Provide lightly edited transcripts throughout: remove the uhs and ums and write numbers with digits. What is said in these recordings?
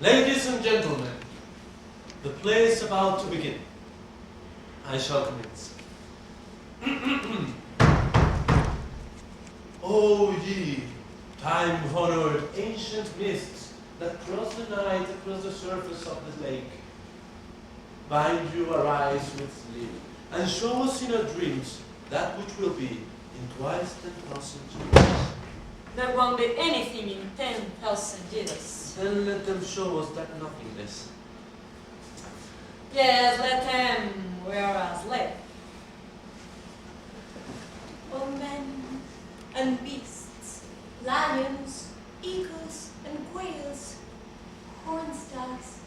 Ladies and gentlemen, the play is about to begin. I shall commence. O ye time-honored ancient mists that cross the night across the surface of the lake, bind you our eyes with sleep, and show us in our dreams that which will be in twice 10,000 years. There won't be anything in 10,000 years. Then let them show us that nothingness. Yes, let them wear us left. O men and beasts, lions, eagles and quails, cornstags,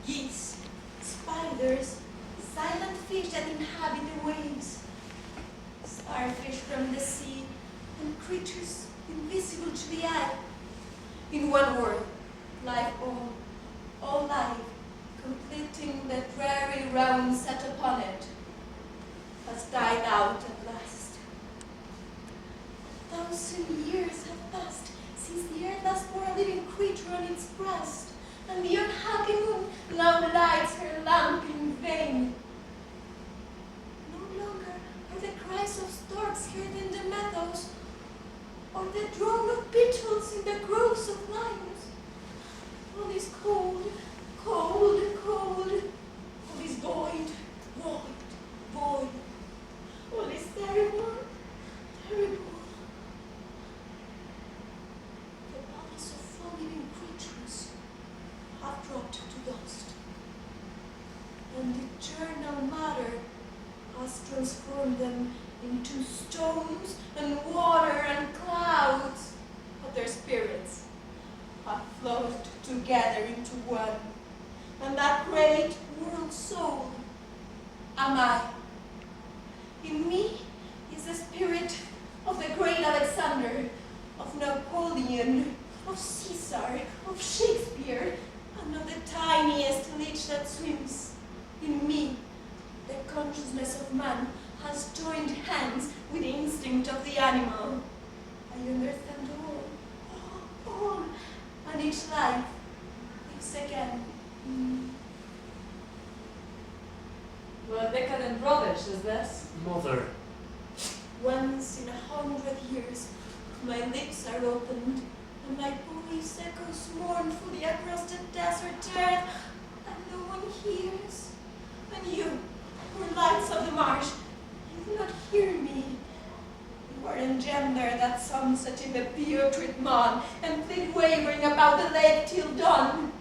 geese, spiders, silent fish that inhabit the waves, starfish from the sea, and creatures invisible to the eye. In one word, life all life, completing the dreary round set upon it, has died out at last. 1,000 years have passed since the earth last bore a living creature on its breast, and the unhappy moon now lights her lamp in vain. No longer are the cries of storks heard in the meadows, or the drone of beetles in the groves of limes. All is cold, cold, cold. All is void, void, void. All is terrible, terrible. The bodies of all living creatures have dropped to dust, and eternal matter has transformed them into stones and water and clouds, but their spirits have flowed together into one, and that great world soul am I. In me is the spirit of the great Alexander, of Napoleon, of Caesar, of Shakespeare, and of the tiniest leech that swims. In me, the consciousness of man has joined hands with the instinct of the animal. I understand all, and each life lives again in me. What decadent rubbish is this? Mother, Once in 100 years, my lips are opened, and my voice echoes mournfully across the desert earth, and no one hears. And you, poor lights of the marsh, you do not hear me. You are engendered at sunset in the putrid mud, and flit wavering about the lake till dawn,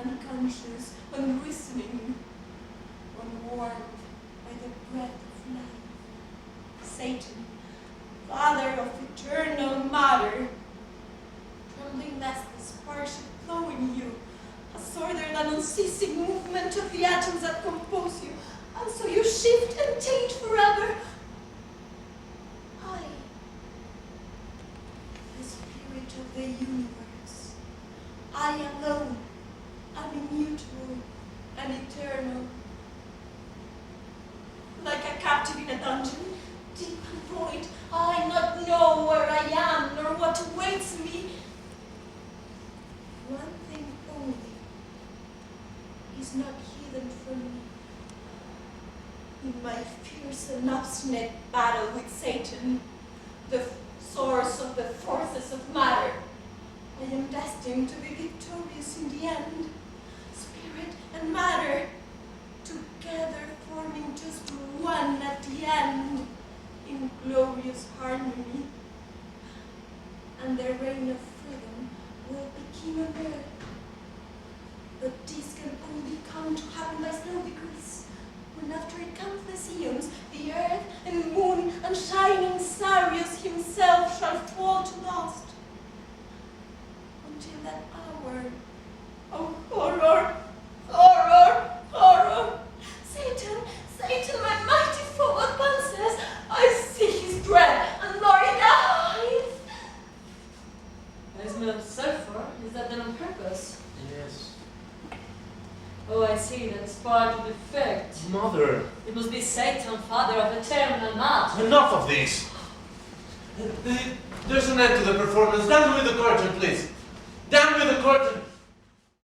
unconscious, unreasoning, unwarmed by the breath of life. Satan, father of eternal matter, trembling lest the spark should flow in you, has ordered an unceasing movement of the atoms that compose you, and so you shift and change forever. I, the spirit of the universe, I alone am immutable and eternal. Like a captive in a dungeon, deep and void, I not know where I am nor what awaits me. One thing only is not hidden from me. In my fierce and obstinate battle with Satan, the source of the forces of matter, I am destined to be victorious in the end. Spirit and matter, together forming just one at the end, in glorious harmony. And the reign of freedom will begin on earth. But this can only come to happen by slow degrees, when after countless eons, the earth and moon and shining Sirius himself shall fall to dust. Until that hour, oh horror, horror, horror! Satan, Satan, my mighty foe advances. I see his dread and lurid eyes. I smell sulfur. Is that done on purpose? yes. Oh, I see. That's part of the effect. Mother, It must be Satan, father of eternal mass. enough of this. There's an end to the performance. Down with the curtain, please. Down with the curtain.